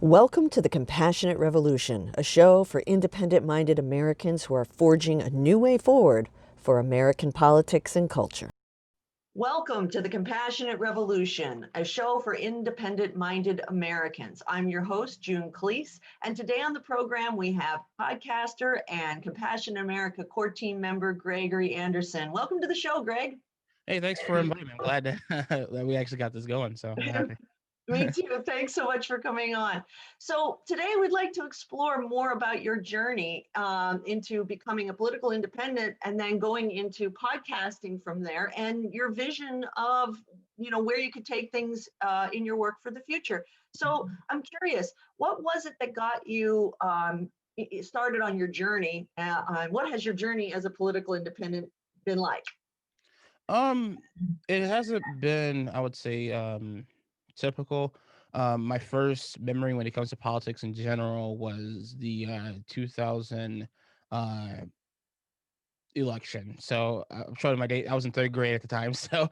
Welcome to the Compassionate Revolution, a show for independent-minded Americans who are forging a new way forward for American politics and culture. Welcome to the Compassionate Revolution, a show for independent-minded Americans. I'm your host, June Cleese, and today on the program we have podcaster and Compassionate America core team member Gregory Anderson. Welcome to the show, Greg. Hey, thanks for inviting me. I'm glad that we actually got this going, so I'm happy. Me too. Thanks so much for coming on. So today we'd like to explore more about your journey into becoming a political independent and then going into podcasting from there and your vision of, where you could take things in your work for the future. So I'm curious, what was it that got you started on your journey? What has your journey as a political independent been like? Um, it hasn't been, I would say, typical. My first memory when it comes to politics in general was the 2000 uh election. So I'm showing my date. I was in third grade at the time, so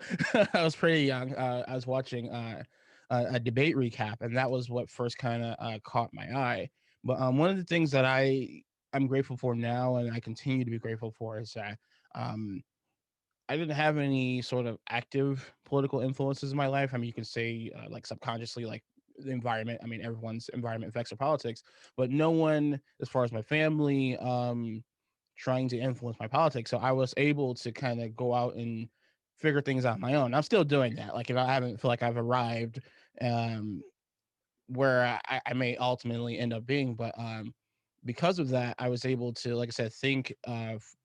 I was pretty young. I was watching a debate recap, and that was what first kind of caught my eye. But one of the things that I'm grateful for now, and I continue to be grateful for, is that um, I didn't have any sort of active political influences in my life. I mean, you can say like subconsciously, like the environment. I mean, everyone's environment affects their politics, but no one, as far as my family, trying to influence my politics. So I was able to kind of go out and figure things out on my own. I'm still doing that. Like if I haven't feel like I've arrived um, where I may ultimately end up being, but because of that, I was able to, like I said, think,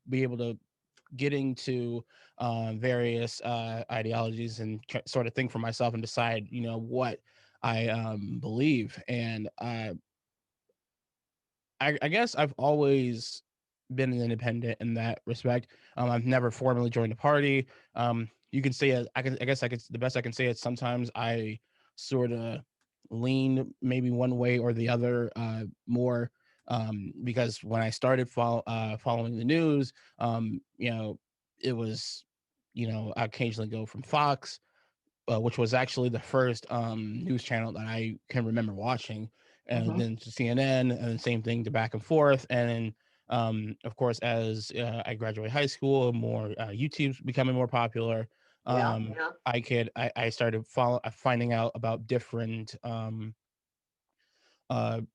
be able to getting to various ideologies and sort of think for myself and decide, what I believe. And I guess I've always been an independent in that respect. I've never formally joined a party. You can say I guess I could. The best I can say is sometimes I sort of lean maybe one way or the other more. Because when I started following the news, it was, I occasionally go from Fox, which was actually the first news channel that I can remember watching, and Mhm. then to CNN, and then same thing to back and forth. And then, of course, as I graduated high school, more YouTube's becoming more popular. Yeah, yeah. I started finding out about different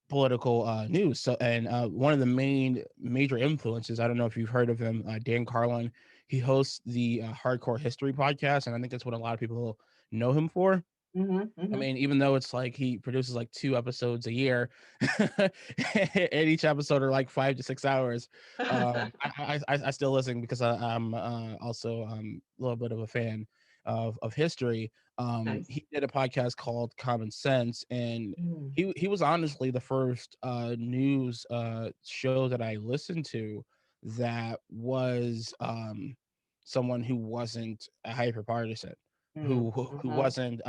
political news. So, and one of the major influences, I don't know if you've heard of him, Dan Carlin. He hosts the Hardcore History podcast, and I think that's what a lot of people know him for. Mhm, I mhm. mean, even though it's like he produces like 2 episodes a year, and each episode are like 5 to 6 hours, I still listen because I'm also a little bit of a fan of history. Nice. He did a podcast called Common Sense, and Mm. he was honestly the first news show that I listened to that was someone who wasn't a hyper partisan, Mm, who mhm. wasn't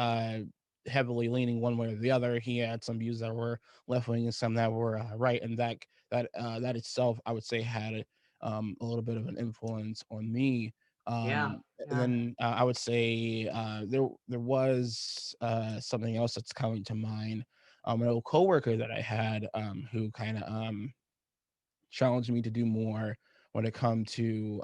heavily leaning one way or the other. He had some views that were left wing and some that were right, and that itself, I would say, had a little bit of an influence on me. Yeah, And yeah. then I would say there was something else that's coming to mind. An old coworker that I had who kind of challenged me to do more when it come to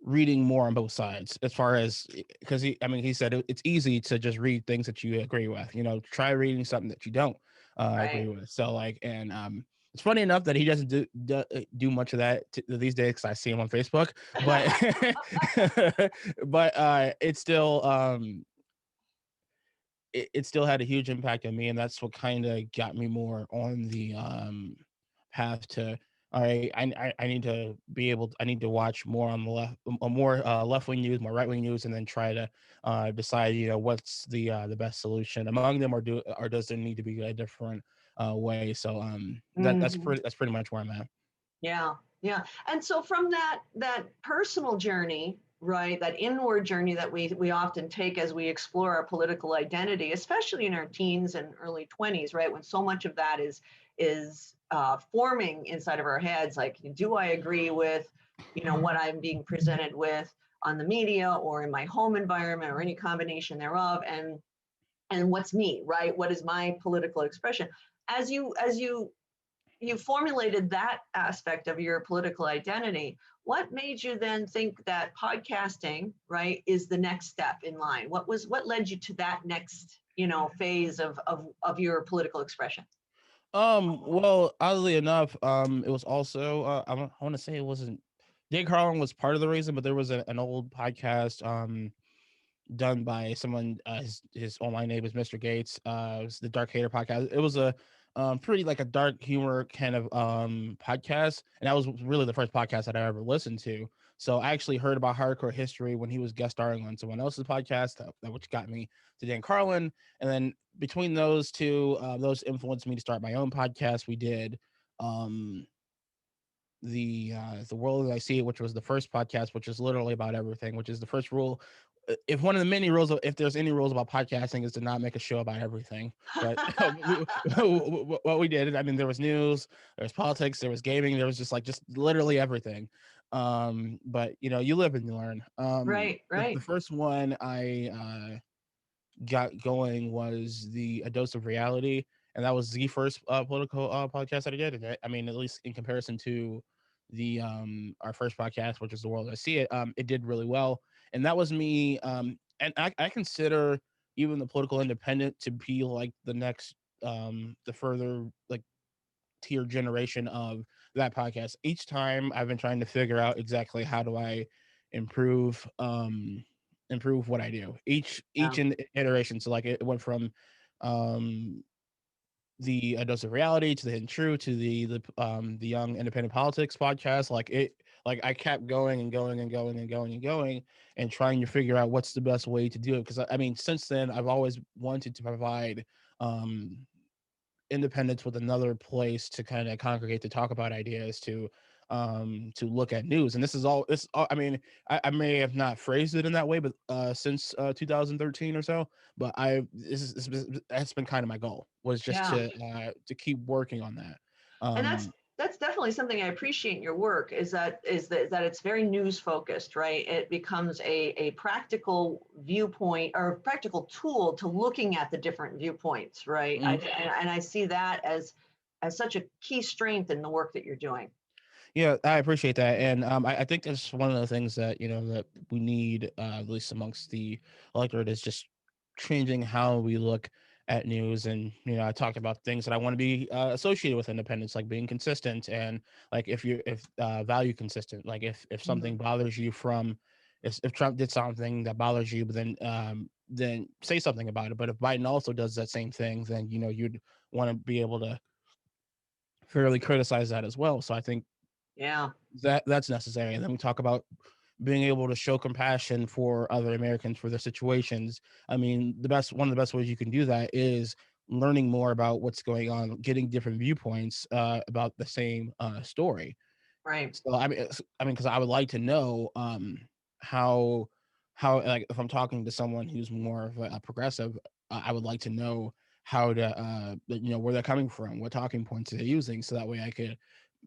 reading more on both sides, as far as, because he said it's easy to just read things that you agree with. Try reading something that you don't agree Right. with. So like, and it's funny enough that he doesn't do much of that these days, because I see him on Facebook, but but it's still it still had a huge impact on me, and that's what kind of got me more on the path to, all right, I need to be able I need to watch more on the left, more left wing news, more right wing news, and then try to decide, what's the best solution among them, or does there need to be a different way. So Mhm. that's pretty much where I'm at. Yeah, yeah. And so from that personal journey, right, that inward journey that we often take as we explore our political identity, especially in our teens and early 20s, right, when so much of that is forming inside of our heads, like, do I agree with, what I'm being presented with on the media or in my home environment or any combination thereof, and what's me, right? What is my political expression? as you formulated that aspect of your political identity, what made you then think that podcasting, right, is the next step in line? What led you to that next, phase of your political expression? Well, oddly enough, it was also I want to say it wasn't Jake Carlin was part of the reason, but there was an old podcast done by someone. His online name is Mr. Gates. It was the Dark Hater podcast. It was a pretty like a dark humor kind of podcast, and that was really the first podcast that I ever listened to. So I actually heard about hardcore history when he was guest starring on someone else's podcast, which got me to Dan Carlin. And then between those two, those influenced me to start my own podcast. We did um the world as I see it, which was the first podcast, which is literally about everything, which is the first rule. If one of the many rules, if there's any rules about podcasting, is to not make a show about everything. But what we did, I mean, there was news, there was politics, there was gaming, there was just literally everything. But you live and you learn. Right, The right. first one I got going was the A Dose of Reality, and that was the first political podcast that I did. And I mean, at least in comparison to the our first podcast, which is The World I See It, it did really well. And that was me. And I consider even the political independent to be like the next the further like tier generation of that podcast. Each time I've been trying to figure out exactly how do I improve improve what I do. Each Yeah, iteration. So like it went from um the A Dose of Reality to the Hidden Truth to the Young Independent Politics podcast. Like I kept going and going and going and going and going and trying to figure out what's the best way to do it. Because I mean, since then I've always wanted to provide um independence with another place to kind of congregate to talk about ideas to look at news. And this is all I mean, I may have not phrased it in that way, but since 2013 or so. But that's been kind of my goal, was just yeah. to keep working on that. And that's um that's definitely something I appreciate in your work, is that it's very news focused, right? It becomes a practical viewpoint or a practical tool to looking at the different viewpoints, right? mm, And I see that as such a key strength in the work that you're doing. Yeah, I appreciate that, and I think that's one of the things that that we need, at least amongst the electorate, is just changing how we look at news. And I talked about things that I want to be associated with independence, like being consistent, and like if value consistent, like if something Mhm. bothers you from, if Trump did something that bothers you, but then say something about it. But if Biden also does that same thing, then you'd want to be able to fairly criticize that as well. So I think Yeah, that's necessary. And then we talk about being able to show compassion for other Americans for their situations. I mean, one of the best ways you can do that is learning more about what's going on, getting different viewpoints about the same story. right. So because I would like to know how like if I'm talking to someone who's more of a progressive, I would like to know how to where they're coming from, what talking points they're using, so that way I could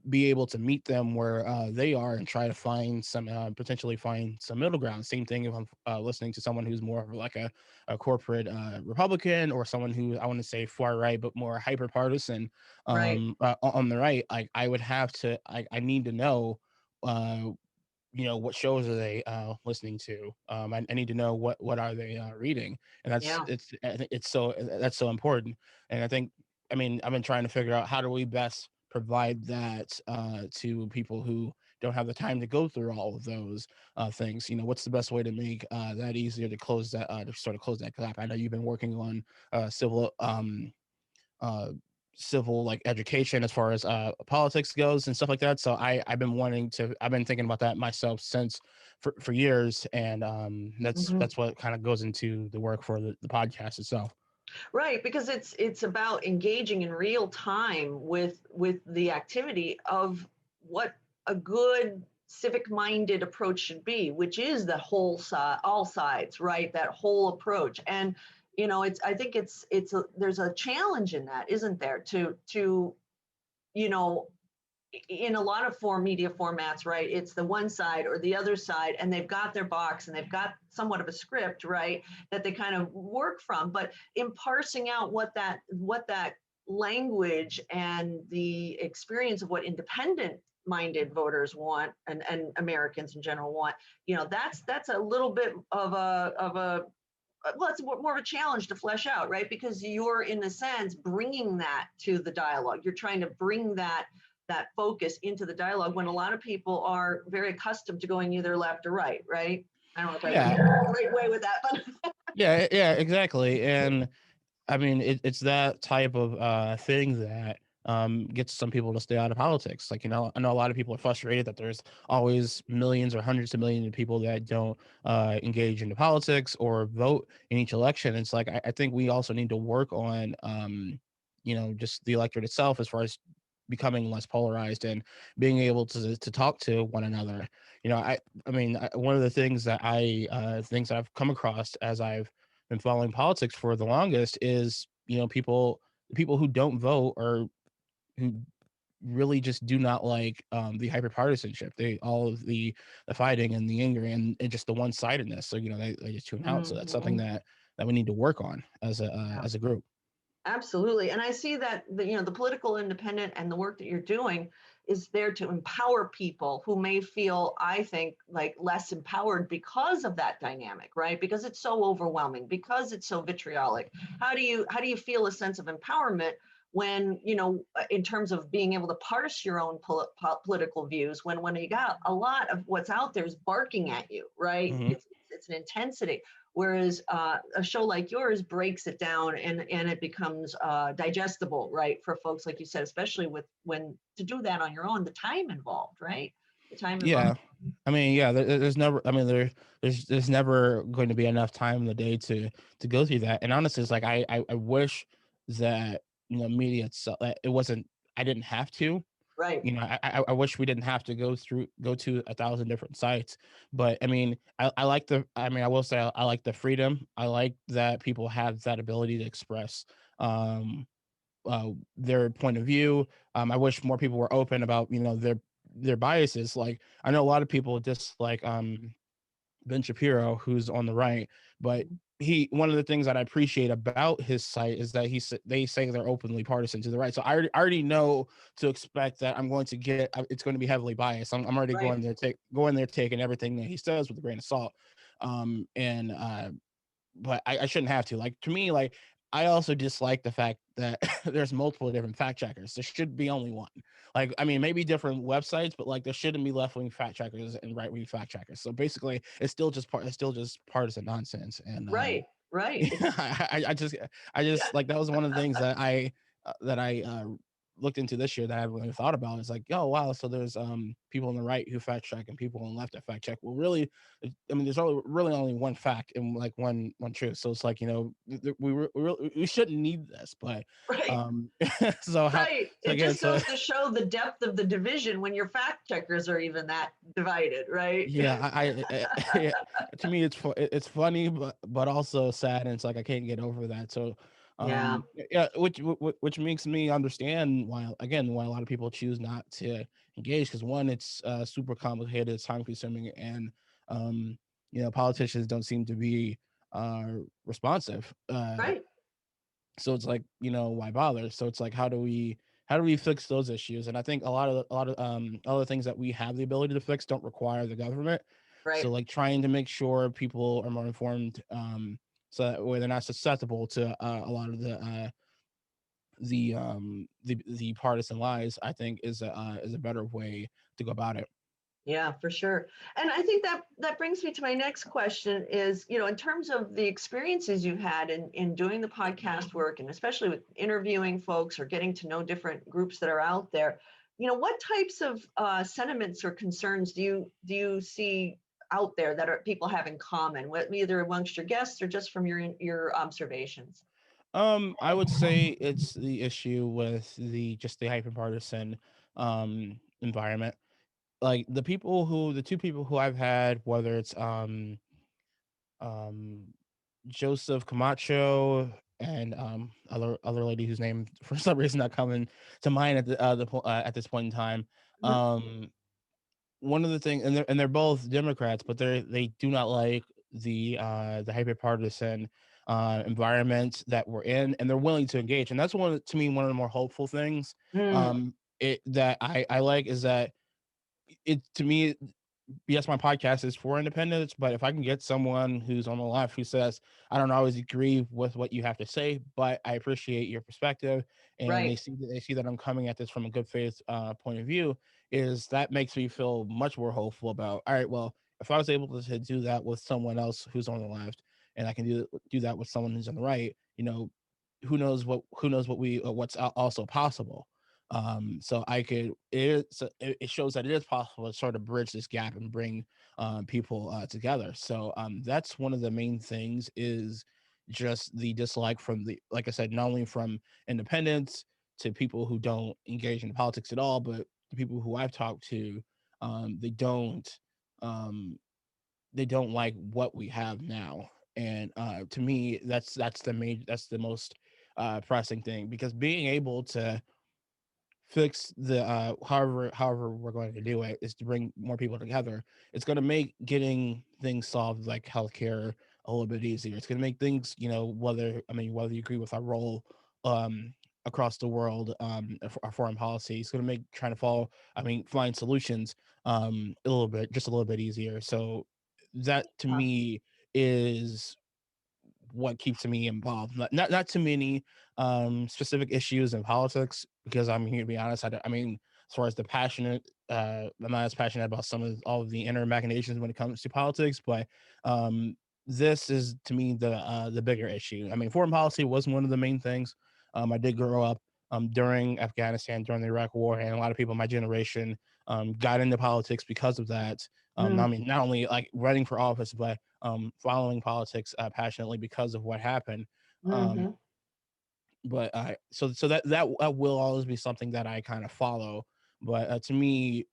be able to meet them where they are and try to find some potentially find some middle ground. Same thing if I'm listening to someone who's more of like a corporate Republican, or someone who I want to say far right but more hyper partisan Right. on the right. Like I would have to, I need to know uh, what shows are they listening to. I need to know what are they reading. And Yeah. I think that's so important. And I think, I mean, I've been trying to figure out how do we best provide that to people who don't have the time to go through all of those things. What's the best way to make that easier to close that to sort of close that gap? I know you've been working on uh civil like education as far as politics goes and stuff like that. So I've been thinking about that myself since for years. And Mhm. that's what kind of goes into the work for the podcast itself. Right, because it's about engaging in real time with the activity of what a good civic minded approach should be, which is the whole side, all sides, right? That whole approach. And it's I think there's a challenge in that, isn't there? To you know in a lot of media formats, right? It's the one side or the other side, and they've got their box and they've got somewhat of a script, right? That they kind of work from. But in parsing out what that language and the experience of what independent minded voters want, and Americans in general want, that's a little bit well, it's more of a challenge to flesh out, right? Because you're in a sense bringing that to the dialogue. You're trying to bring that focus into the dialogue when a lot of people are very accustomed to going either left or right, right? I don't know if I went Yeah, the right way with that, but yeah, exactly. And I mean, it's that type of thing that gets some people to stay out of politics. Like, I know a lot of people are frustrated that there's always millions or hundreds of millions of people that don't engage into politics or vote in each election. It's like I think we also need to work on, just the electorate itself as far as becoming less polarized and being able to talk to one another. One of the things that I've come across as I've been following politics for the longest is, people who don't vote or who really just do not like the hyperpartisanship, they all of the fighting and the anger and just the one-sidedness. So they just tune out. So that's something Mhm. that we need to work on Yeah. as a group. Absolutely. And I see that the political independent and the work that you're doing is there to empower people who may feel, I think, like less empowered because of that dynamic, right? Because it's so overwhelming, because it's so vitriolic. How do you feel a sense of empowerment when, in terms of being able to parse your own political views, when you got a lot of what's out there is barking at you, right? Hmm. It's an intensity. Whereas a show like yours breaks it down, and it becomes digestible, right, for folks like you said, especially with when to do that on your own, the time involved, right? The time involved. Yeah. I mean, yeah, there's never, I mean, there's never going to be enough time in the day to go through that. And honestly, it's like I wish that, media itself, that it wasn't, I didn't have to. Right. I wish we didn't have to go to 1,000 different sites. But I mean, I like I will say I like the freedom. I like that people have that ability to express um their point of view. I wish more people were open about, their biases. Like, I know a lot of people dislike Ben Shapiro, who's on the right, but he one of the things that I appreciate about his site is that they say they're openly partisan to the right. So I already know to expect that it's going to be heavily biased. I'm already Right. going there taking everything that he says with a grain of salt. And But I shouldn't have to. Like, to me, like, I also dislike the fact that there's multiple different fact checkers. There should be only one. Like, I mean, maybe different websites, but like there shouldn't be left wing fact checkers and right wing fact checkers. So basically, it's still just partisan nonsense. And Right. Right. yeah, It's I yeah. just like, that was one of the things that I looked into this year that I haven't really thought about. It's like, oh wow, so there's people on the right who fact check and people on the left that fact check. Well, really, I mean, there's really only one fact and like one truth. So it's like, we shouldn't need this, but Right. um, so how Right. so It again just so goes to show the depth of the division when your fact checkers are even that divided, right? Yeah, yeah, to me it's funny, but also sad, and it's like I can't get over that. So, Yeah. yeah, which makes me understand why a lot of people choose not to engage, because one, it's super complicated, it's time consuming, and um, politicians don't seem to be responsive. Right. So it's like, why bother? So it's like, how do we fix those issues? And I think a lot of other things that we have the ability to fix don't require the government. Right. So like trying to make sure people are more informed, so that way they're not susceptible to a lot of the partisan lies, I think is a better way to go about it. Yeah, for sure. And I think that brings me to my next question is, in terms of the experiences you've had in doing the podcast work, and especially with interviewing folks or getting to know different groups that are out there, what types of sentiments or concerns do you see out there that are people have in common, either amongst your guests or just from your observations? I would say it's the issue with the hyperpartisan environment. Like, the two people who I've had, whether it's um Joseph Camacho and other lady whose name for some reason not coming to mind at this point in time. Mhm. Um One of the things, and they're both Democrats, but they do not like the hyper partisan environment that we're in, and they're willing to engage. And that's to me, one of the more hopeful things Mm, that I like is that it to me, yes, my podcast is for independence, but if I can get someone who's on the left who says, I don't always agree with what you have to say, but I appreciate your perspective, and right. they see that I'm coming at this from a good faith point of view, is that makes me feel much more hopeful about, all right, well, if I was able to do that with someone else who's on the left, and I can do that with someone who's on the right, who knows what's also possible. So I could it shows that it is possible to sort of bridge this gap and bring people together. So that's one of the main things, is just the dislike from the, like I said, not only from independents to people who don't engage in politics at all, but the people who I've talked to, they um don't like what we have now. And to me, that's the most pressing thing, because being able to fix the however we're going to do it is to bring more people together. It's going to make getting things solved, like healthcare, a little bit easier. It's going to make things, whether you agree with our role um across the world, our foreign policy, it's going to make trying to find solutions a little bit easier. So that, to Uh, me, is what keeps me involved. Not too many specific issues in politics, because I'm here to be honest. I mean, as far as the passionate, I'm not as passionate about all of the inner machinations when it comes to politics, but um, this is, to me, the bigger issue. I mean, foreign policy was one of the main things. I did grow up during Afghanistan, during the Iraq War, and a lot of people in my generation got into politics because of that. I mm, mean, not only like running for office, but following politics passionately because of what happened. Um, mhm. but that will always be something that I kind of follow. But to me,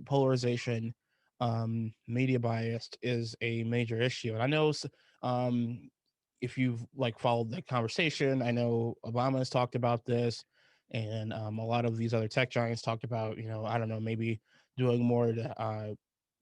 polarization, media bias is a major issue, and I know um, if you've like followed the conversation, I know Obama has talked about this, and a lot of these other tech giants talked about, I don't know, maybe doing more to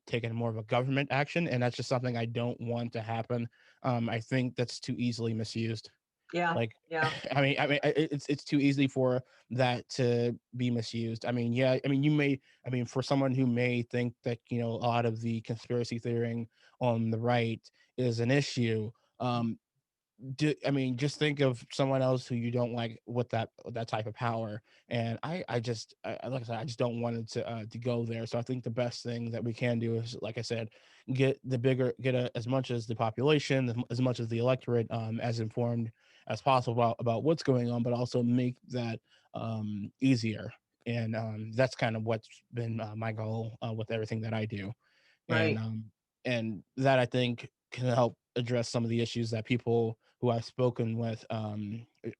taking more of a government action, and that's just something I don't want to happen. I think that's too easily misused. Yeah, Like, yeah. it's too easy for that to be misused. I mean, yeah, I mean, for someone who may think that, a lot of the conspiracy theorying on the right is an issue, just think of someone else who you don't like with that type of power. And like I said, I just don't want it to go there. So I think the best thing that we can do is, like I said, as much as the population, as much as the electorate, as informed as possible about what's going on, but also make that easier. And that's kind of what's been my goal with everything that I do. and Right. um and that, I think, can help address some of the issues that people who I've spoken with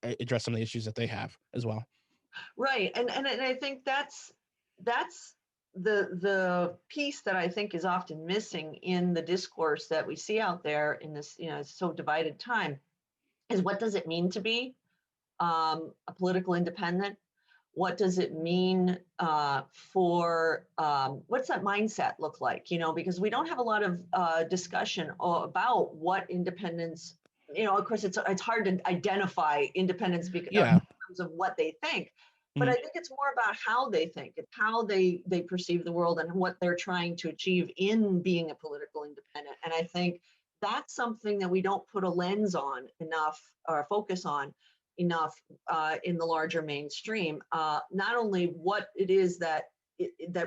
address some of the issues that they have as well. Right. And I think that's the piece that I think is often missing in the discourse that we see out there in this, so divided time, is what does it mean to be a political independent? What does it mean for what's that mindset look like? Because we don't have a lot of discussion about what independence. Of course, it's hard to identify independence Yeah. in terms of what they think, but I Mhm. think it's more about how they think. It's how they perceive the world and what they're trying to achieve in being a political independent. And I think that's something that we don't put a lens on enough or focus on enough in the larger mainstream. Not only what it is that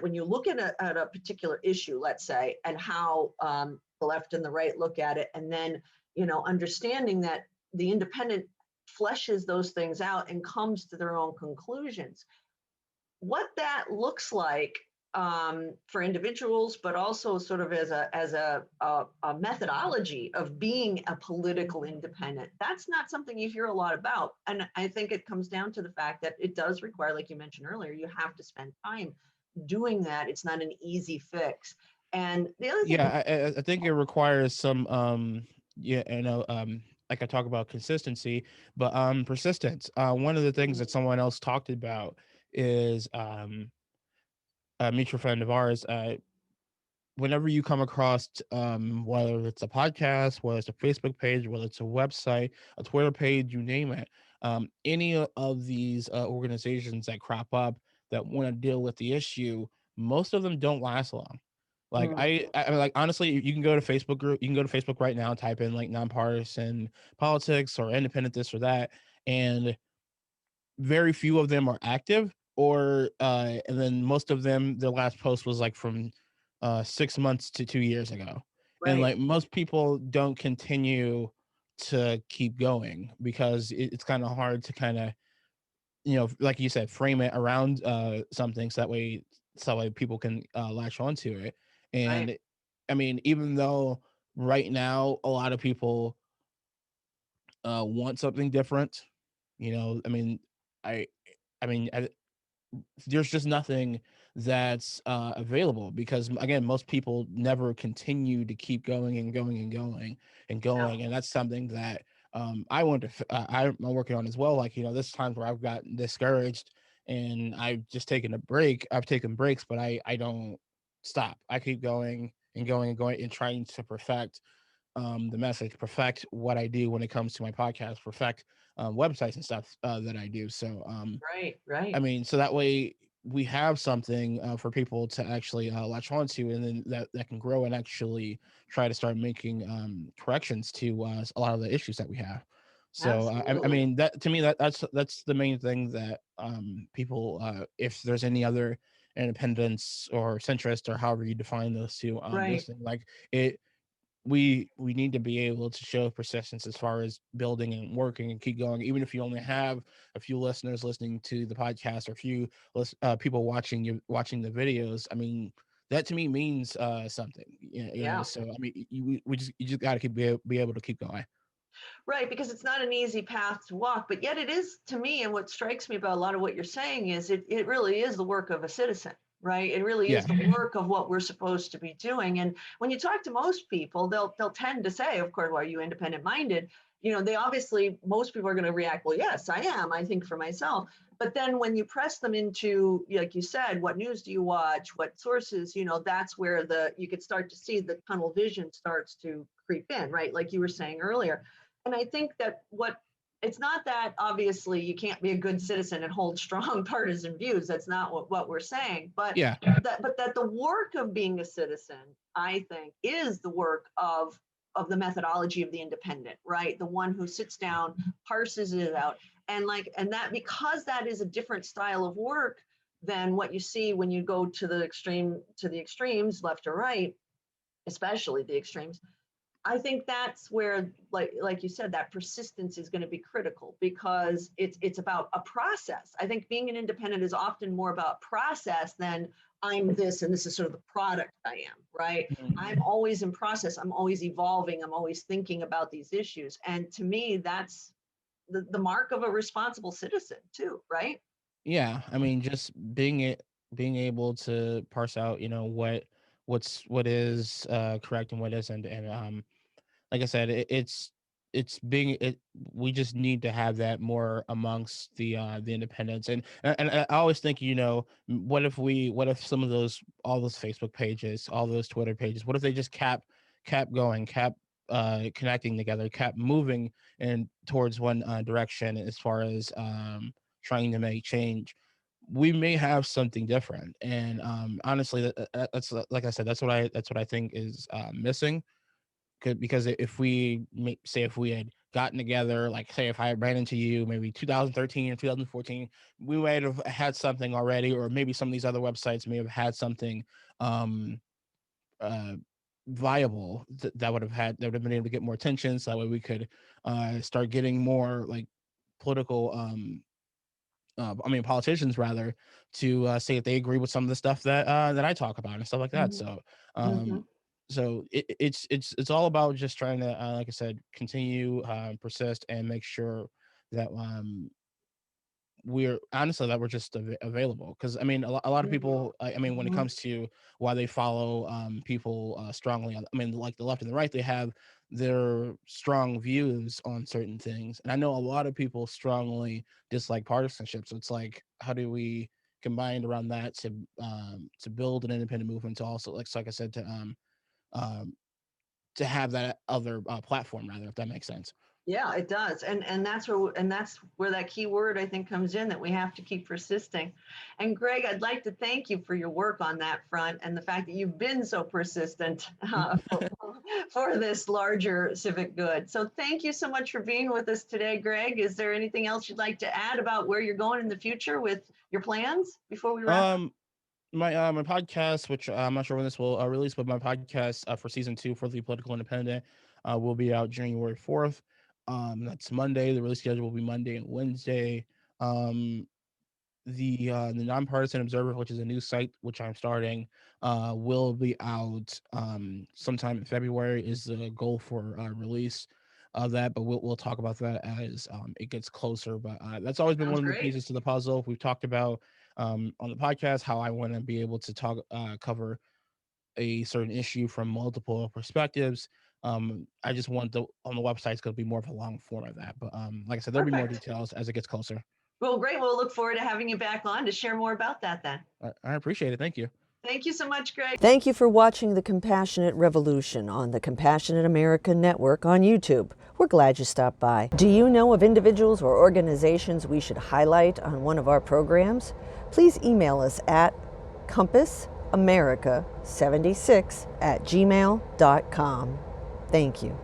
when you look at a particular issue, let's say, and how the left and the right look at it, and then understanding that the independent fleshes those things out and comes to their own conclusions. What that looks like for individuals, but also sort of as a methodology of being a political independent. That's not something you hear a lot about, and I think it comes down to the fact that it does require, like you mentioned earlier, you have to spend time doing that. It's not an easy fix. And the other thing, Yeah, I think it requires some yeah, like I talk about consistency, but persistence. One of the things that someone else talked about is a mutual friend of ours whenever you come across whether it's a podcast, whether it's a Facebook page, whether it's a website, a Twitter page, you name it, any of these organizations that crop up that want to deal with the issue, most of them don't last long. Like Mm, like honestly, you can go to Facebook group, you can go to Facebook right now, type in like nonpartisan politics or independent this or that, and very few of them are active, or and then most of them, their last post was like from 6 months to 2 years ago. And right, like most people don't continue to keep going because it's kind of hard to kind of, like you said, frame it around something so that way people can latch onto it. right. And I mean, even though right now a lot of people want something different, I mean, I I mean, there's just nothing that's available because again, most people never continue to keep going and going and going and Yeah, going, and that's something that I want to I'm working on as well. Like, this times where I've gotten discouraged and I've taken breaks, but I don't stop. I keep going and going and going and trying to perfect the message, perfect what I do when it comes to my podcast, perfect websites and stuff that I do. So right, I right. mean, so that way we have something for people to actually latch onto, and then that can grow and actually try to start making corrections to a lot of the issues that we have. So I Absolutely. mean, that to me, that's the main thing that people, if there's any other independents or centrist or however you define those two, Right. listening, like it we need to be able to show persistence as far as building and working and keep going, even if you only have a few listeners listening to the podcast or a few people watching the videos. I mean, that to me means something. Yeah. So I mean, you just got to be able to keep going. Right, because it's not an easy path to walk, but yet it is to me. And what strikes me about a lot of what you're saying is it really is the work of a citizen, right? It really is Yeah. the work of what we're supposed to be doing. And when you talk to most people, they'll tend to say, of course, well, are you independent minded? They obviously, most people are going to react, well, yes, I am. I think for myself. But then when you press them into, like you said, what news do you watch? What sources? That's where you could start to see the tunnel vision starts to creep in, right? Like you were saying earlier. And I think that it's not that obviously you can't be a good citizen and hold strong partisan views. That's not what we're saying. But Yeah. that the work of being a citizen, I think, is the work of the methodology of the independent, right? The one who sits down, parses it out, and that because that is a different style of work than what you see when you go to the extremes, left or right, especially the extremes. I think that's where, like you said, that persistence is going to be critical because it's about a process. I think being an independent is often more about process than I'm this and this is sort of the product I am, right? Mhm. I'm always in process. I'm always evolving. I'm always thinking about these issues. And to me, that's the mark of a responsible citizen too, right? Yeah. I mean, just being able to parse out, what is correct and what isn't, and like I said, it's being it. We just need to have that more amongst the independents, and I always think, what if some of all those Facebook pages, all those Twitter pages, what if they just kept going, kept connecting together, kept moving and towards one direction as far as trying to make change. We may have something different, and honestly, that's like I said, that's what I think is missing, because if say if we had gotten together, like say if I ran into you maybe 2013 or 2014, we might have had something already, or maybe some of these other websites may have had something um uh viable that would have been able to get more attention, so that way we could start getting more like political I mean politicians rather, to say that they agree with some of the stuff that I talk about and stuff like that. Hmm. So Hmm. um it's all about just trying to, like I said, continue, persist, and make sure that we're honestly that we're just available, because I mean a lot of people, I mean, when it Hmm. comes to why they follow people strongly on, I mean, like the left and the right, they have their strong views on certain things, and I know a lot of people strongly dislike partisanship. So it's like, how do we combined around that to build an independent movement, to also, like I said, um, to have that other platform, rather, if that makes sense. Yeah, it does. And that's where that key word I think comes in, that we have to keep persisting. And Greg, I'd like to thank you for your work on that front and the fact that you've been so persistent for this larger civic good. So thank you so much for being with us today, Greg. Is there anything else you'd like to add about where you're going in the future with your plans before we wrap up? Um, my podcast, which I'm not sure when this will release, but my podcast for season 2 for the Political Independent will be out January 4th. That's Monday. The release schedule will be Monday and Wednesday. Um, the Nonpartisan Observer, which is a new site which I'm starting, will be out sometime in February. Is the goal for release of that, but we'll talk about that as it gets closer. But that's always been Sounds one of the great. pieces to the puzzle. We've talked about on the podcast how I want to be able to cover a certain issue from multiple perspectives. I just want on the website, it's going to be more of a long form of that. But like I said, there'll be more Perfect. details as it gets closer. Well, great. We'll look forward to having you back on to share more about that then. I appreciate it. Thank you. Thank you so much, Greg. Thank you for watching The Compassionate Revolution on the Compassionate America Network on YouTube. We're glad you stopped by. Do you know of individuals or organizations we should highlight on one of our programs? Please email us at compassamerica76@gmail.com. Thank you.